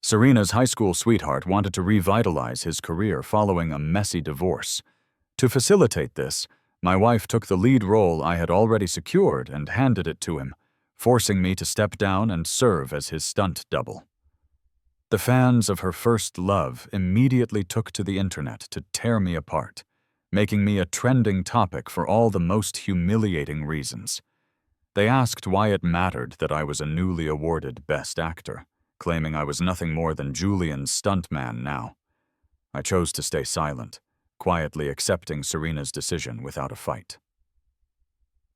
Serena's high school sweetheart wanted to revitalize his career following a messy divorce. To facilitate this, my wife took the lead role I had already secured and handed it to him, forcing me to step down and serve as his stunt double. The fans of her first love immediately took to the internet to tear me apart, making me a trending topic for all the most humiliating reasons. They asked why it mattered that I was a newly awarded Best Actor, claiming I was nothing more than Julian's stuntman now. I chose to stay silent, quietly accepting Serena's decision without a fight.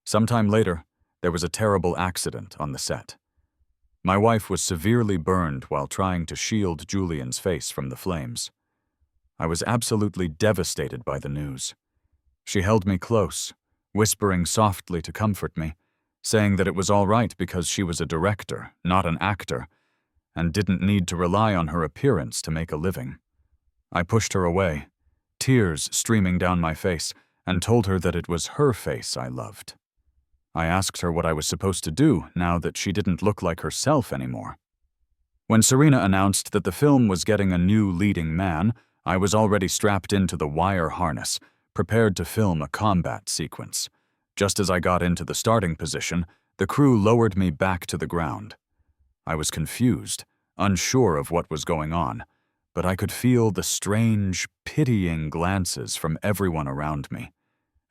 Sometime later, there was a terrible accident on the set. My wife was severely burned while trying to shield Julian's face from the flames. I was absolutely devastated by the news. She held me close, whispering softly to comfort me, saying that it was all right because she was a director, not an actor, and didn't need to rely on her appearance to make a living. I pushed her away, tears streaming down my face, and told her that it was her face I loved. I asked her what I was supposed to do now that she didn't look like herself anymore. When Serena announced that the film was getting a new leading man, I was already strapped into the wire harness, prepared to film a combat sequence. Just as I got into the starting position, the crew lowered me back to the ground. I was confused, unsure of what was going on, but I could feel the strange, pitying glances from everyone around me.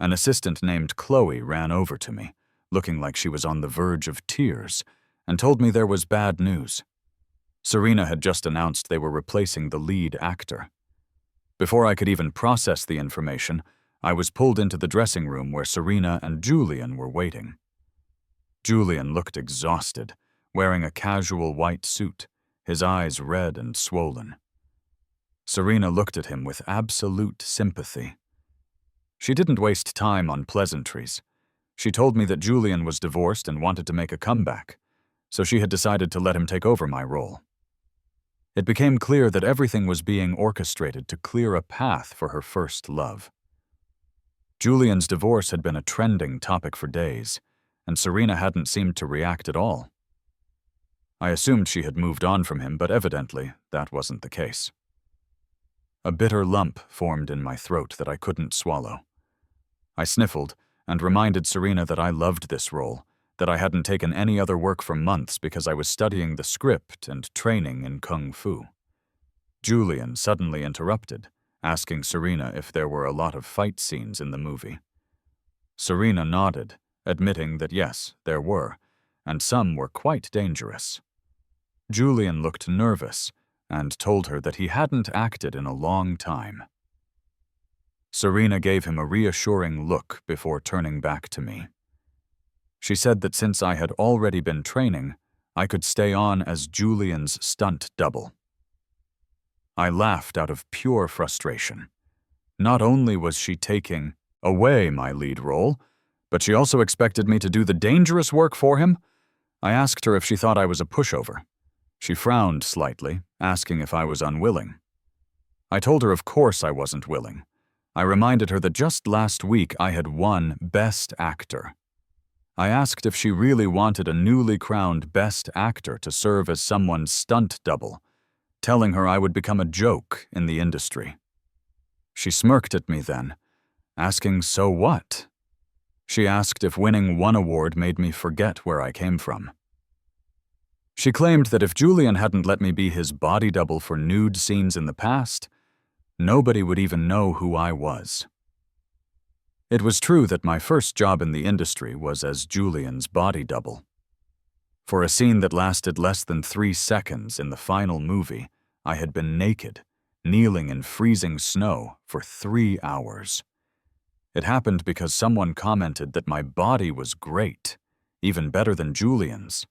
An assistant named Chloe ran over to me, looking like she was on the verge of tears, and told me there was bad news. Serena had just announced they were replacing the lead actor. Before I could even process the information, I was pulled into the dressing room where Serena and Julian were waiting. Julian looked exhausted, wearing a casual white suit, his eyes red and swollen. Serena looked at him with absolute sympathy. She didn't waste time on pleasantries. She told me that Julian was divorced and wanted to make a comeback, so she had decided to let him take over my role. It became clear that everything was being orchestrated to clear a path for her first love. Julian's divorce had been a trending topic for days, and Serena hadn't seemed to react at all. I assumed she had moved on from him, but evidently that wasn't the case. A bitter lump formed in my throat that I couldn't swallow. I sniffled and reminded Serena that I loved this role, that I hadn't taken any other work for months because I was studying the script and training in Kung Fu. Julian suddenly interrupted, asking Serena if there were a lot of fight scenes in the movie. Serena nodded, admitting that yes, there were, and some were quite dangerous. Julian looked nervous and told her that he hadn't acted in a long time. Serena gave him a reassuring look before turning back to me. She said that since I had already been training, I could stay on as Julian's stunt double. I laughed out of pure frustration. Not only was she taking away my lead role, but she also expected me to do the dangerous work for him. I asked her if she thought I was a pushover. She frowned slightly, asking if I was unwilling. I told her of course I wasn't willing. I reminded her that just last week I had won Best Actor. I asked if she really wanted a newly crowned Best Actor to serve as someone's stunt double, telling her I would become a joke in the industry. She smirked at me then, asking, "So what?" She asked if winning one award made me forget where I came from. She claimed that if Julian hadn't let me be his body double for nude scenes in the past, nobody would even know who I was. It was true that my first job in the industry was as Julian's body double. For a scene that lasted less than 3 seconds in the final movie, I had been naked, kneeling in freezing snow for 3 hours. It happened because someone commented that my body was great, even better than Julian's.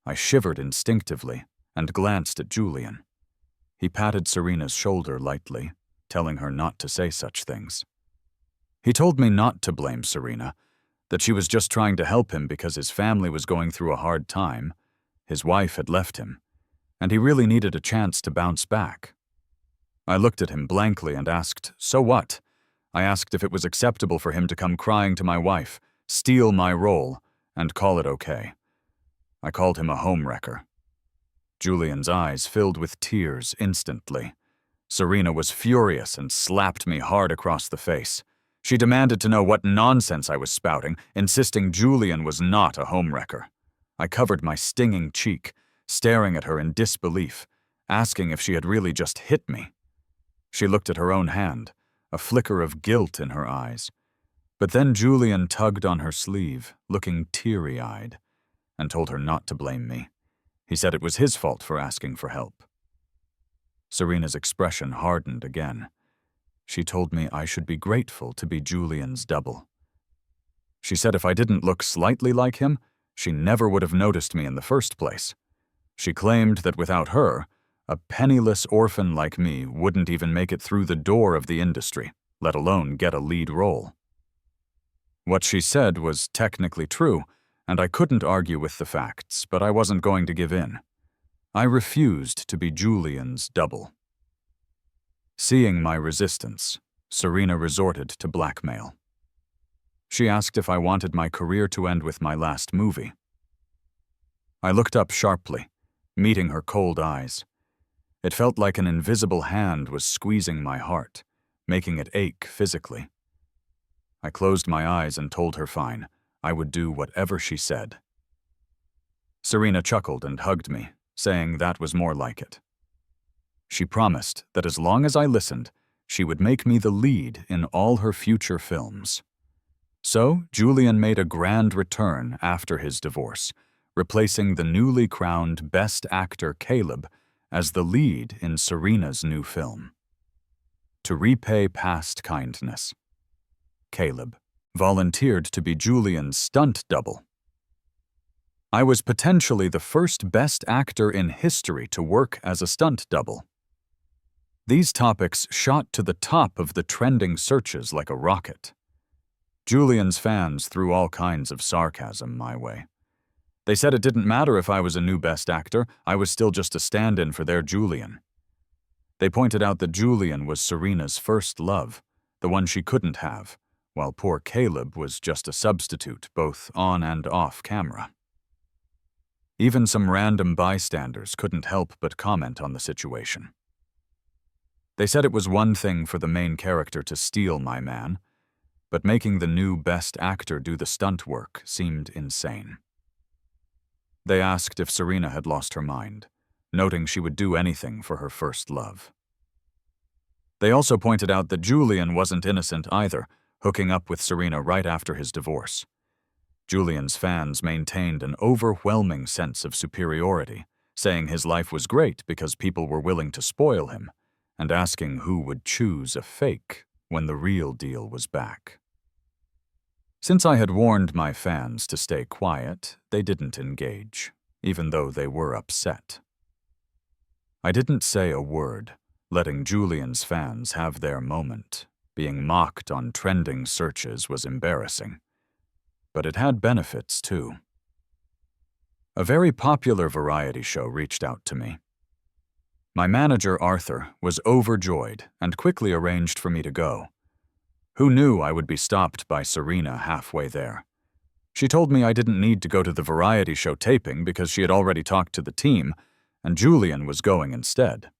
I shivered instinctively and glanced at Julian. He patted Serena's shoulder lightly, telling her not to say such things. He told me not to blame Serena, that she was just trying to help him because his family was going through a hard time, his wife had left him, and he really needed a chance to bounce back. I looked at him blankly and asked, "So what?" I asked if it was acceptable for him to come crying to my wife, steal my role, and call it okay. I called him a homewrecker. Julian's eyes filled with tears instantly. Serena was furious and slapped me hard across the face. She demanded to know what nonsense I was spouting, insisting Julian was not a homewrecker. I covered my stinging cheek, staring at her in disbelief, asking if she had really just hit me. She looked at her own hand, a flicker of guilt in her eyes. But then Julian tugged on her sleeve, looking teary-eyed, and told her not to blame me. He said it was his fault for asking for help. Serena's expression hardened again. She told me I should be grateful to be Julian's double. She said if I didn't look slightly like him, she never would have noticed me in the first place. She claimed that without her, a penniless orphan like me wouldn't even make it through the door of the industry, let alone get a lead role. What she said was technically true, and I couldn't argue with the facts, but I wasn't going to give in. I refused to be Julian's double. Seeing my resistance, Serena resorted to blackmail. She asked if I wanted my career to end with my last movie. I looked up sharply, meeting her cold eyes. It felt like an invisible hand was squeezing my heart, making it ache physically. I closed my eyes and told her fine, I would do whatever she said. Serena chuckled and hugged me, saying that was more like it. She promised that as long as I listened, she would make me the lead in all her future films. So, Julian made a grand return after his divorce, replacing the newly crowned Best Actor Caleb as the lead in Serena's new film. To repay past kindness, Caleb volunteered to be Julian's stunt double. I was potentially the first Best Actor in history to work as a stunt double. These topics shot to the top of the trending searches like a rocket. Julian's fans threw all kinds of sarcasm my way. They said it didn't matter if I was a new Best Actor, I was still just a stand-in for their Julian. They pointed out that Julian was Serena's first love, the one she couldn't have, while poor Caleb was just a substitute both on and off camera. Even some random bystanders couldn't help but comment on the situation. They said it was one thing for the main character to steal my man, but making the new Best Actor do the stunt work seemed insane. They asked if Serena had lost her mind, noting she would do anything for her first love. They also pointed out that Julian wasn't innocent either, hooking up with Serena right after his divorce. Julian's fans maintained an overwhelming sense of superiority, saying his life was great because people were willing to spoil him, and asking who would choose a fake when the real deal was back. Since I had warned my fans to stay quiet, they didn't engage, even though they were upset. I didn't say a word, letting Julian's fans have their moment. Being mocked on trending searches was embarrassing. But it had benefits, too. A very popular variety show reached out to me. My manager, Arthur, was overjoyed and quickly arranged for me to go. Who knew I would be stopped by Serena halfway there? She told me I didn't need to go to the variety show taping because she had already talked to the team, and Julian was going instead.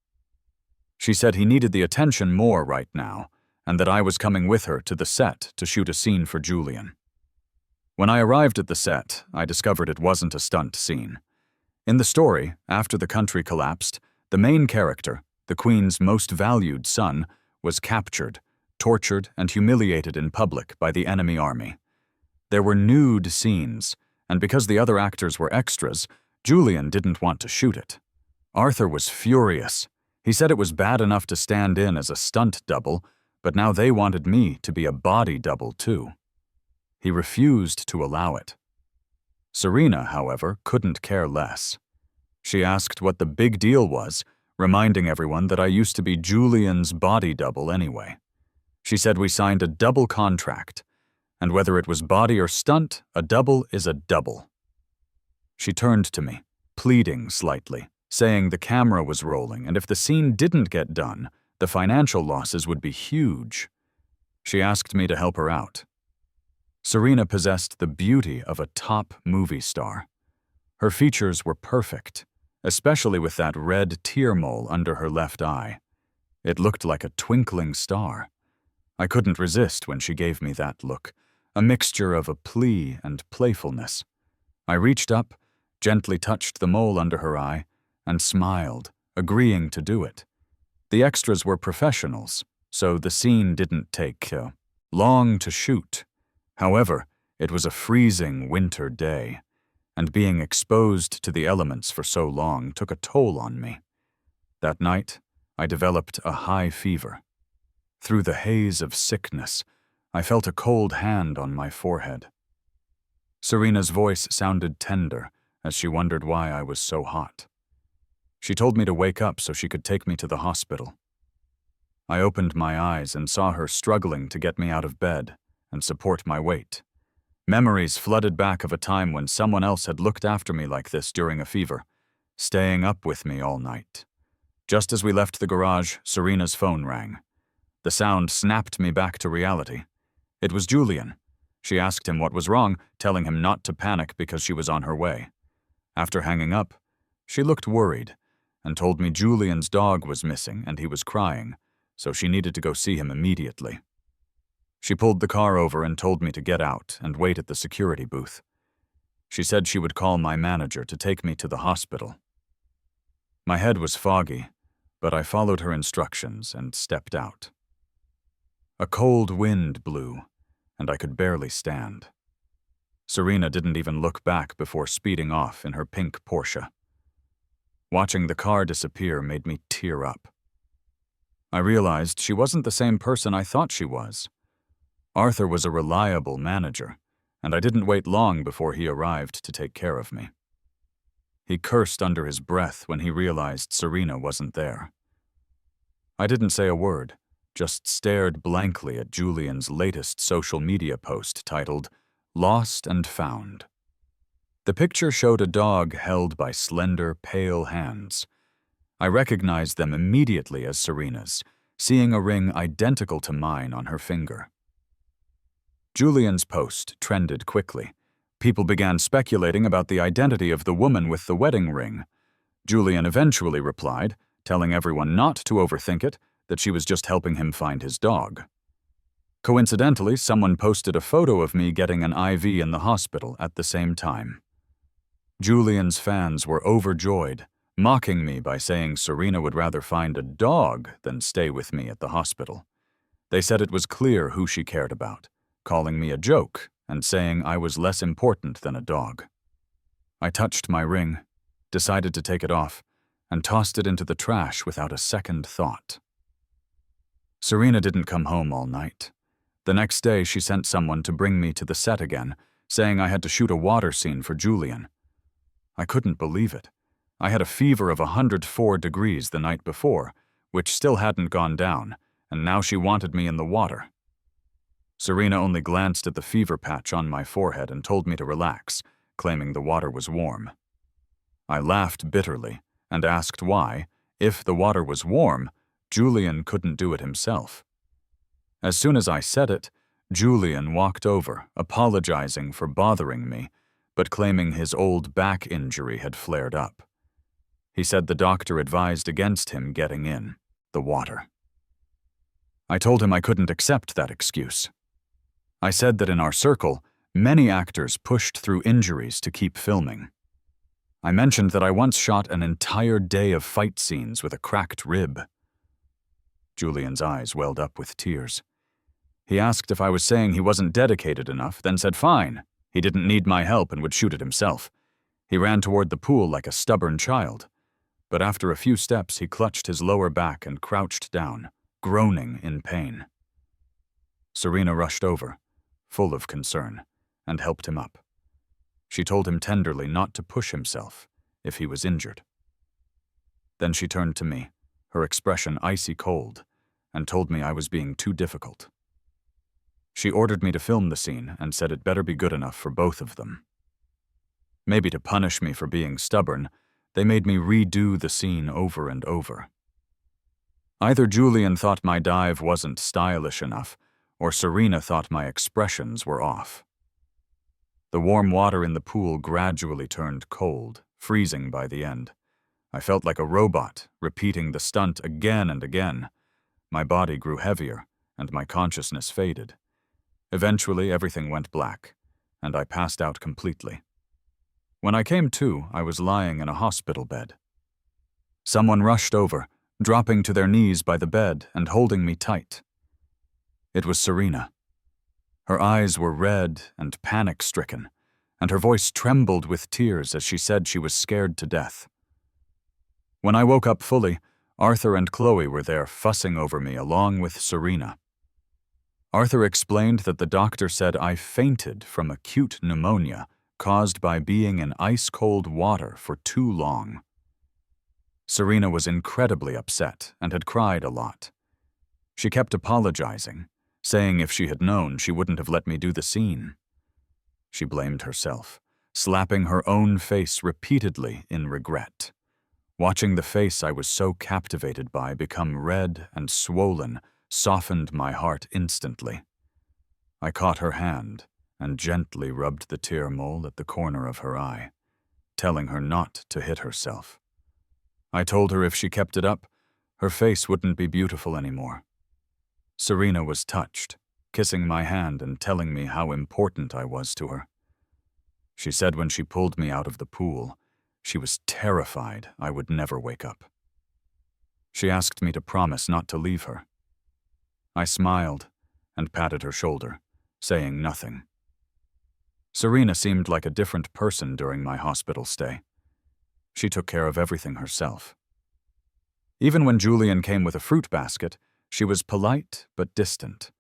She said he needed the attention more right now, and that I was coming with her to the set to shoot a scene for Julian. When I arrived at the set, I discovered it wasn't a stunt scene. In the story, after the country collapsed, the main character, the Queen's most valued son, was captured, tortured, and humiliated in public by the enemy army. There were nude scenes, and because the other actors were extras, Julian didn't want to shoot it. Arthur was furious. He said it was bad enough to stand in as a stunt double, but now they wanted me to be a body double too. He refused to allow it. Serena, however, couldn't care less. She asked what the big deal was, reminding everyone that I used to be Julian's body double anyway. She said we signed a double contract, and whether it was body or stunt, a double is a double. She turned to me, pleading slightly, saying the camera was rolling and if the scene didn't get done, the financial losses would be huge. She asked me to help her out. Serena possessed the beauty of a top movie star. Her features were perfect, especially with that red tear mole under her left eye. It looked like a twinkling star. I couldn't resist when she gave me that look, a mixture of a plea and playfulness. I reached up, gently touched the mole under her eye, and smiled, agreeing to do it. The extras were professionals, so the scene didn't take long to shoot. However, it was a freezing winter day, and being exposed to the elements for so long took a toll on me. That night, I developed a high fever. Through the haze of sickness, I felt a cold hand on my forehead. Serena's voice sounded tender as she wondered why I was so hot. She told me to wake up so she could take me to the hospital. I opened my eyes and saw her struggling to get me out of bed and support my weight. Memories flooded back of a time when someone else had looked after me like this during a fever, staying up with me all night. Just as we left the garage, Serena's phone rang. The sound snapped me back to reality. It was Julian. She asked him what was wrong, telling him not to panic because she was on her way. After hanging up, she looked worried and told me Julian's dog was missing and he was crying, so she needed to go see him immediately. She pulled the car over and told me to get out and wait at the security booth. She said she would call my manager to take me to the hospital. My head was foggy, but I followed her instructions and stepped out. A cold wind blew, and I could barely stand. Serena didn't even look back before speeding off in her pink Porsche. Watching the car disappear made me tear up. I realized she wasn't the same person I thought she was. Arthur was a reliable manager, and I didn't wait long before he arrived to take care of me. He cursed under his breath when he realized Serena wasn't there. I didn't say a word, just stared blankly at Julian's latest social media post titled, "Lost and Found." The picture showed a dog held by slender, pale hands. I recognized them immediately as Serena's, seeing a ring identical to mine on her finger. Julian's post trended quickly. People began speculating about the identity of the woman with the wedding ring. Julian eventually replied, telling everyone not to overthink it, that she was just helping him find his dog. Coincidentally, someone posted a photo of me getting an IV in the hospital at the same time. Julian's fans were overjoyed, mocking me by saying Serena would rather find a dog than stay with me at the hospital. They said it was clear who she cared about, calling me a joke and saying I was less important than a dog. I touched my ring, decided to take it off, and tossed it into the trash without a second thought. Serena didn't come home all night. The next day, she sent someone to bring me to the set again, saying I had to shoot a water scene for Julian. I couldn't believe it. I had a fever of 104 degrees the night before, which still hadn't gone down, and now she wanted me in the water. Serena only glanced at the fever patch on my forehead and told me to relax, claiming the water was warm. I laughed bitterly and asked why, if the water was warm, Julian couldn't do it himself. As soon as I said it, Julian walked over, apologizing for bothering me, but claiming his old back injury had flared up. He said the doctor advised against him getting in the water. I told him I couldn't accept that excuse. I said that in our circle, many actors pushed through injuries to keep filming. I mentioned that I once shot an entire day of fight scenes with a cracked rib. Julian's eyes welled up with tears. He asked if I was saying he wasn't dedicated enough, then said fine. He didn't need my help and would shoot it himself. He ran toward the pool like a stubborn child. But after a few steps, he clutched his lower back and crouched down, groaning in pain. Serena rushed over, full of concern, and helped him up. She told him tenderly not to push himself if he was injured. Then she turned to me, her expression icy cold, and told me I was being too difficult. She ordered me to film the scene and said it better be good enough for both of them. Maybe to punish me for being stubborn, they made me redo the scene over and over. Either Julian thought my dive wasn't stylish enough, or Serena thought my expressions were off. The warm water in the pool gradually turned cold, freezing by the end. I felt like a robot, repeating the stunt again and again. My body grew heavier, and my consciousness faded. Eventually, everything went black, and I passed out completely. When I came to, I was lying in a hospital bed. Someone rushed over, dropping to their knees by the bed and holding me tight. It was Serena. Her eyes were red and panic-stricken, and her voice trembled with tears as she said she was scared to death. When I woke up fully, Arthur and Chloe were there fussing over me along with Serena. Arthur explained that the doctor said I fainted from acute pneumonia caused by being in ice-cold water for too long. Serena was incredibly upset and had cried a lot. She kept apologizing, saying if she had known, she wouldn't have let me do the scene. She blamed herself, slapping her own face repeatedly in regret. Watching the face I was so captivated by become red and swollen softened my heart instantly. I caught her hand and gently rubbed the tear mole at the corner of her eye, telling her not to hit herself. I told her if she kept it up, her face wouldn't be beautiful anymore. Serena was touched, kissing my hand and telling me how important I was to her. She said when she pulled me out of the pool, she was terrified I would never wake up. She asked me to promise not to leave her. I smiled and patted her shoulder, saying nothing. Serena seemed like a different person during my hospital stay. She took care of everything herself. Even when Julian came with a fruit basket, she was polite but distant,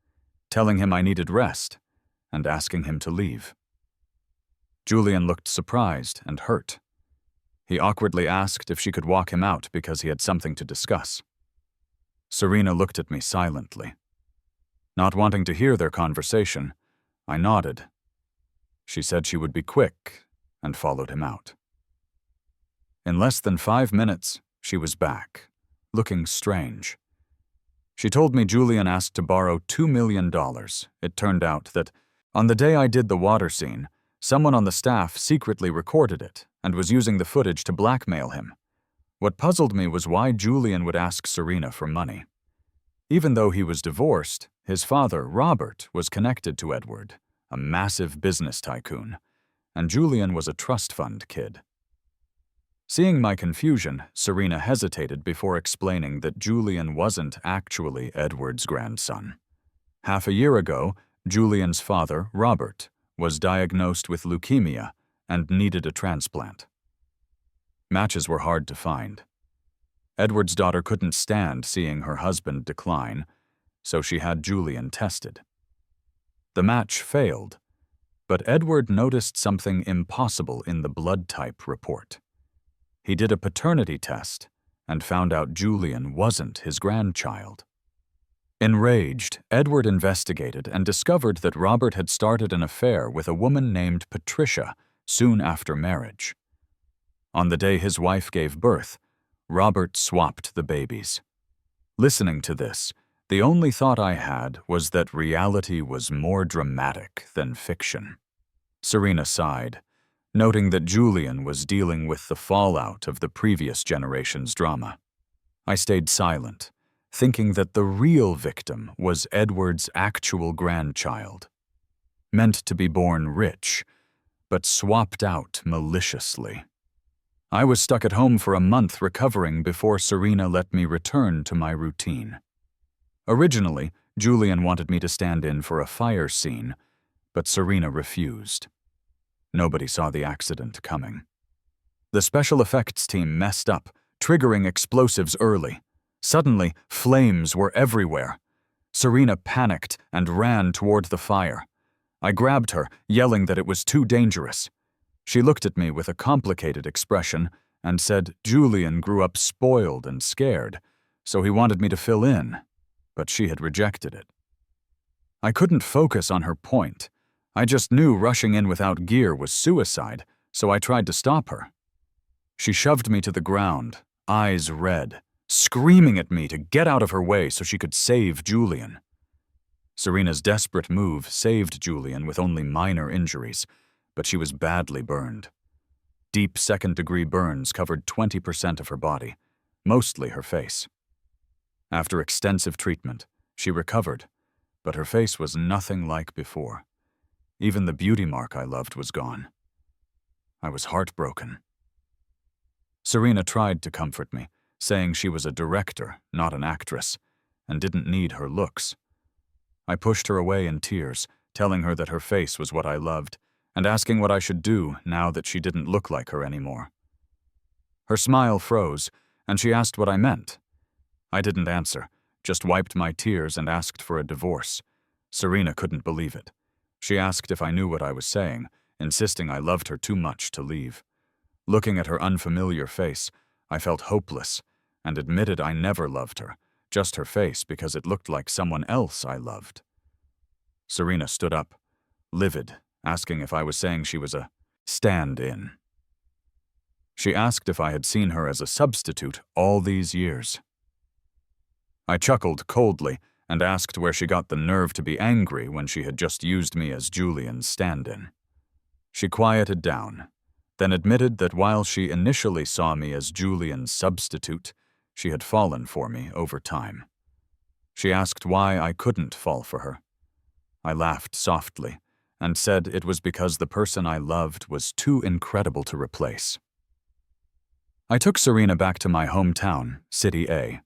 telling him I needed rest and asking him to leave. Julian looked surprised and hurt. He awkwardly asked if she could walk him out because he had something to discuss. Serena looked at me silently. Not wanting to hear their conversation, I nodded. She said she would be quick and followed him out. In less than 5 minutes, she was back, looking strange. She told me Julian asked to borrow $2 million. It turned out that, on the day I did the water scene, someone on the staff secretly recorded it and was using the footage to blackmail him. What puzzled me was why Julian would ask Serena for money. Even though he was divorced, his father, Robert, was connected to Edward, a massive business tycoon, and Julian was a trust fund kid. Seeing my confusion, Serena hesitated before explaining that Julian wasn't actually Edward's grandson. Half a year ago, Julian's father, Robert, was diagnosed with leukemia and needed a transplant. Matches were hard to find. Edward's daughter couldn't stand seeing her husband decline, so she had Julian tested. The match failed, but Edward noticed something impossible in the blood type report. He did a paternity test and found out Julian wasn't his grandchild. Enraged, Edward investigated and discovered that Robert had started an affair with a woman named Patricia soon after marriage. On the day his wife gave birth, Robert swapped the babies. Listening to this, the only thought I had was that reality was more dramatic than fiction. Serena sighed, noting that Julian was dealing with the fallout of the previous generation's drama. I stayed silent, thinking that the real victim was Edward's actual grandchild, meant to be born rich, but swapped out maliciously. I was stuck at home for a month recovering before Serena let me return to my routine. Originally, Julian wanted me to stand in for a fire scene, but Serena refused. Nobody saw the accident coming. The special effects team messed up, triggering explosives early. Suddenly, flames were everywhere. Serena panicked and ran toward the fire. I grabbed her, yelling that it was too dangerous. She looked at me with a complicated expression and said Julian grew up spoiled and scared, so he wanted me to fill in, but she had rejected it. I couldn't focus on her point. I just knew rushing in without gear was suicide, so I tried to stop her. She shoved me to the ground, eyes red, screaming at me to get out of her way so she could save Julian. Serena's desperate move saved Julian with only minor injuries, but she was badly burned. Deep second-degree burns covered 20% of her body, mostly her face. After extensive treatment, she recovered, but her face was nothing like before. Even the beauty mark I loved was gone. I was heartbroken. Serena tried to comfort me, saying she was a director, not an actress, and didn't need her looks. I pushed her away in tears, telling her that her face was what I loved, and asking what I should do now that she didn't look like her anymore. Her smile froze, and she asked what I meant. I didn't answer, just wiped my tears and asked for a divorce. Serena couldn't believe it. She asked if I knew what I was saying, insisting I loved her too much to leave. Looking at her unfamiliar face, I felt hopeless, and admitted I never loved her, just her face because it looked like someone else I loved. Serena stood up, livid, asking if I was saying she was a stand-in. She asked if I had seen her as a substitute all these years. I chuckled coldly and asked where she got the nerve to be angry when she had just used me as Julian's stand-in. She quieted down, then admitted that while she initially saw me as Julian's substitute, she had fallen for me over time. She asked why I couldn't fall for her. I laughed softly and said it was because the person I loved was too incredible to replace. I took Serena back to my hometown, City A.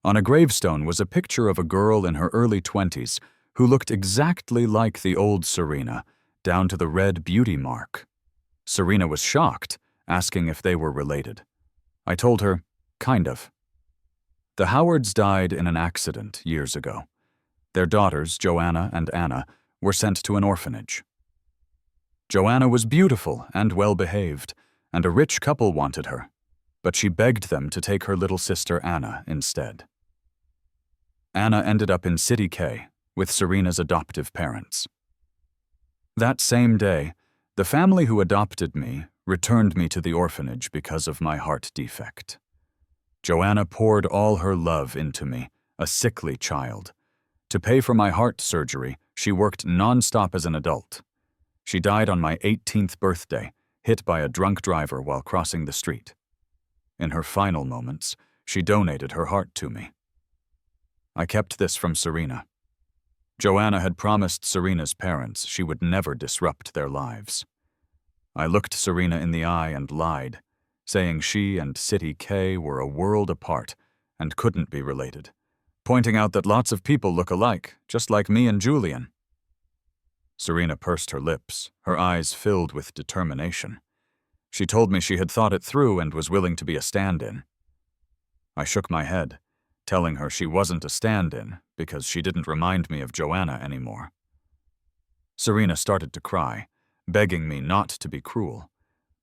On a gravestone was a picture of a girl in her early 20s who looked exactly like the old Serena, down to the red beauty mark. Serena was shocked, asking if they were related. I told her, kind of. The Howards died in an accident years ago. Their daughters, Joanna and Anna, were sent to an orphanage. Joanna was beautiful and well-behaved, and a rich couple wanted her, but she begged them to take her little sister Anna instead. Anna ended up in City K with Serena's adoptive parents. That same day, the family who adopted me returned me to the orphanage because of my heart defect. Joanna poured all her love into me, a sickly child. To pay for my heart surgery, she worked non-stop as an adult. She died on my 18th birthday, hit by a drunk driver while crossing the street. In her final moments, she donated her heart to me. I kept this from Serena. Joanna had promised Serena's parents she would never disrupt their lives. I looked Serena in the eye and lied, saying she and City K were a world apart and couldn't be related, pointing out that lots of people look alike, just like me and Julian. Serena pursed her lips, her eyes filled with determination. She told me she had thought it through and was willing to be a stand-in. I shook my head, telling her she wasn't a stand-in because she didn't remind me of Joanna anymore. Serena started to cry, begging me not to be cruel.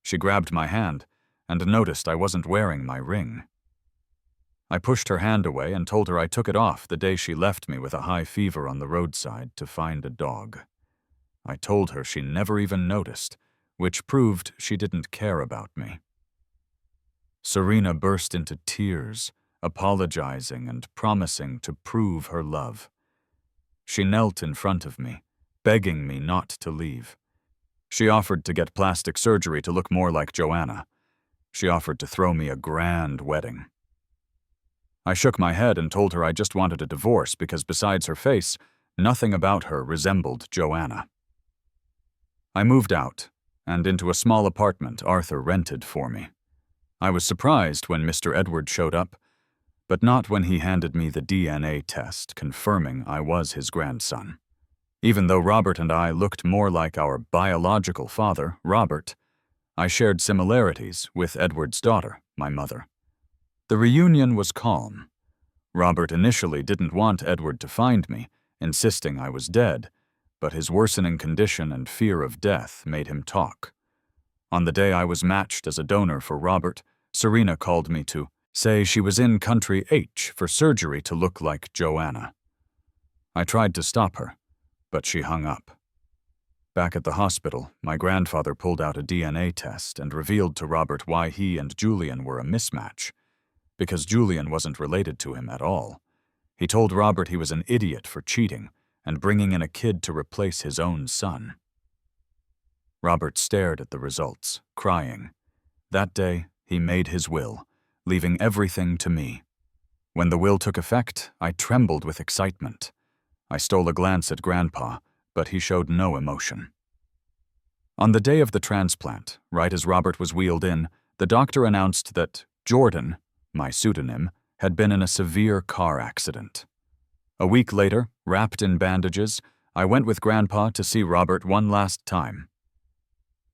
She grabbed my hand and noticed I wasn't wearing my ring. I pushed her hand away and told her I took it off the day she left me with a high fever on the roadside to find a dog. I told her she never even noticed, which proved she didn't care about me. Serena burst into tears, apologizing and promising to prove her love. She knelt in front of me, begging me not to leave. She offered to get plastic surgery to look more like Joanna. She offered to throw me a grand wedding. I shook my head and told her I just wanted a divorce because besides her face, nothing about her resembled Joanna. I moved out, and into a small apartment Arthur rented for me. I was surprised when Mr. Edward showed up, but not when he handed me the DNA test confirming I was his grandson. Even though Robert and I looked more like our biological father, Robert, I shared similarities with Edward's daughter, my mother. The reunion was calm. Robert initially didn't want Edward to find me, insisting I was dead, but his worsening condition and fear of death made him talk. On the day I was matched as a donor for Robert, Serena called me to say she was in Country H for surgery to look like Joanna. I tried to stop her, but she hung up. Back at the hospital, my grandfather pulled out a DNA test and revealed to Robert why he and Julian were a mismatch, because Julian wasn't related to him at all. He told Robert he was an idiot for cheating and bringing in a kid to replace his own son. Robert stared at the results, crying. That day, he made his will, leaving everything to me. When the will took effect, I trembled with excitement. I stole a glance at Grandpa, but he showed no emotion. On the day of the transplant, right as Robert was wheeled in, the doctor announced that Jordan, my pseudonym, had been in a severe car accident. A week later, wrapped in bandages, I went with Grandpa to see Robert one last time.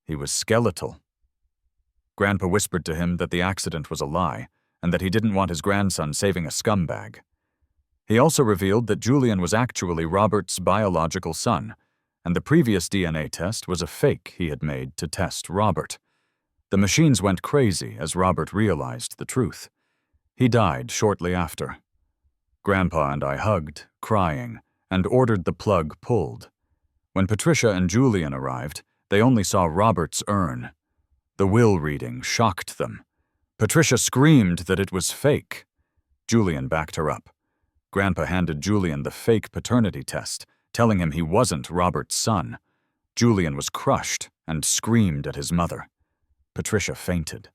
He was skeletal. Grandpa whispered to him that the accident was a lie, and that he didn't want his grandson saving a scumbag. He also revealed that Julian was actually Robert's biological son, and the previous DNA test was a fake he had made to test Robert. The machines went crazy as Robert realized the truth. He died shortly after. Grandpa and I hugged, crying, and ordered the plug pulled. When Patricia and Julian arrived, they only saw Robert's urn. The will reading shocked them. Patricia screamed that it was fake. Julian backed her up. Grandpa handed Julian the fake paternity test, telling him he wasn't Robert's son. Julian was crushed and screamed at his mother. Patricia fainted.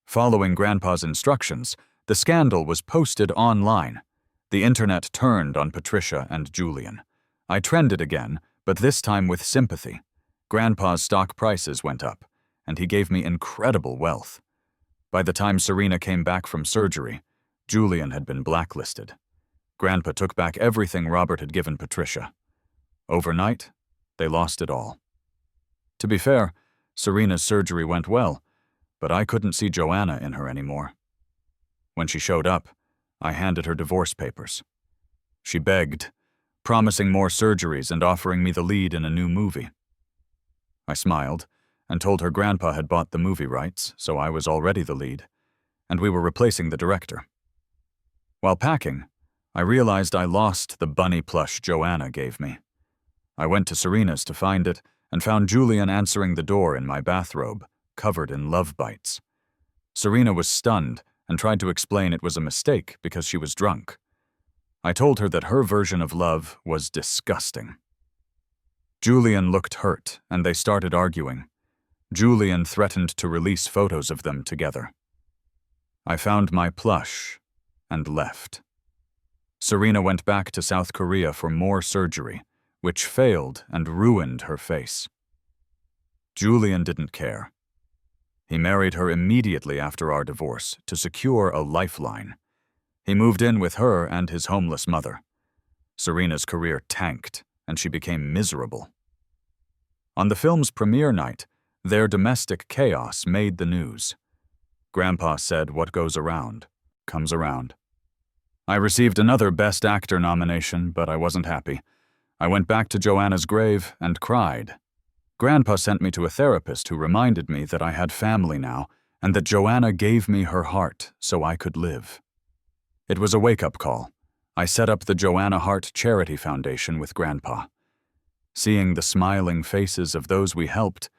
Following Grandpa's instructions, the scandal was posted online. The internet turned on Patricia and Julian. I trended again, but this time with sympathy. Grandpa's stock prices went up, and he gave me incredible wealth. By the time Serena came back from surgery, Julian had been blacklisted. Grandpa took back everything Robert had given Patricia. Overnight, they lost it all. To be fair, Serena's surgery went well, but I couldn't see Joanna in her anymore. When she showed up, I handed her divorce papers. She begged, promising more surgeries and offering me the lead in a new movie. I smiled and told her Grandpa had bought the movie rights, so I was already the lead, and we were replacing the director. While packing, I realized I lost the bunny plush Joanna gave me. I went to Serena's to find it and found Julian answering the door in my bathrobe, covered in love bites. Serena was stunned and tried to explain it was a mistake because she was drunk. I told her that her version of love was disgusting. Julian looked hurt, and they started arguing. Julian threatened to release photos of them together. I found my plush and left. Serena went back to South Korea for more surgery, which failed and ruined her face. Julian didn't care. He married her immediately after our divorce to secure a lifeline. He moved in with her and his homeless mother. Serena's career tanked, and she became miserable. On the film's premiere night, their domestic chaos made the news. Grandpa said what goes around comes around. I received another Best Actor nomination, but I wasn't happy. I went back to Joanna's grave and cried. Grandpa sent me to a therapist who reminded me that I had family now and that Joanna gave me her heart so I could live. It was a wake-up call. I set up the Joanna Hart Charity Foundation with Grandpa. Seeing the smiling faces of those we helped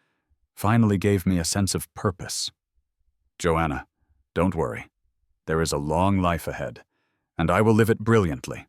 finally gave me a sense of purpose. Joanna, don't worry. There is a long life ahead, and I will live it brilliantly.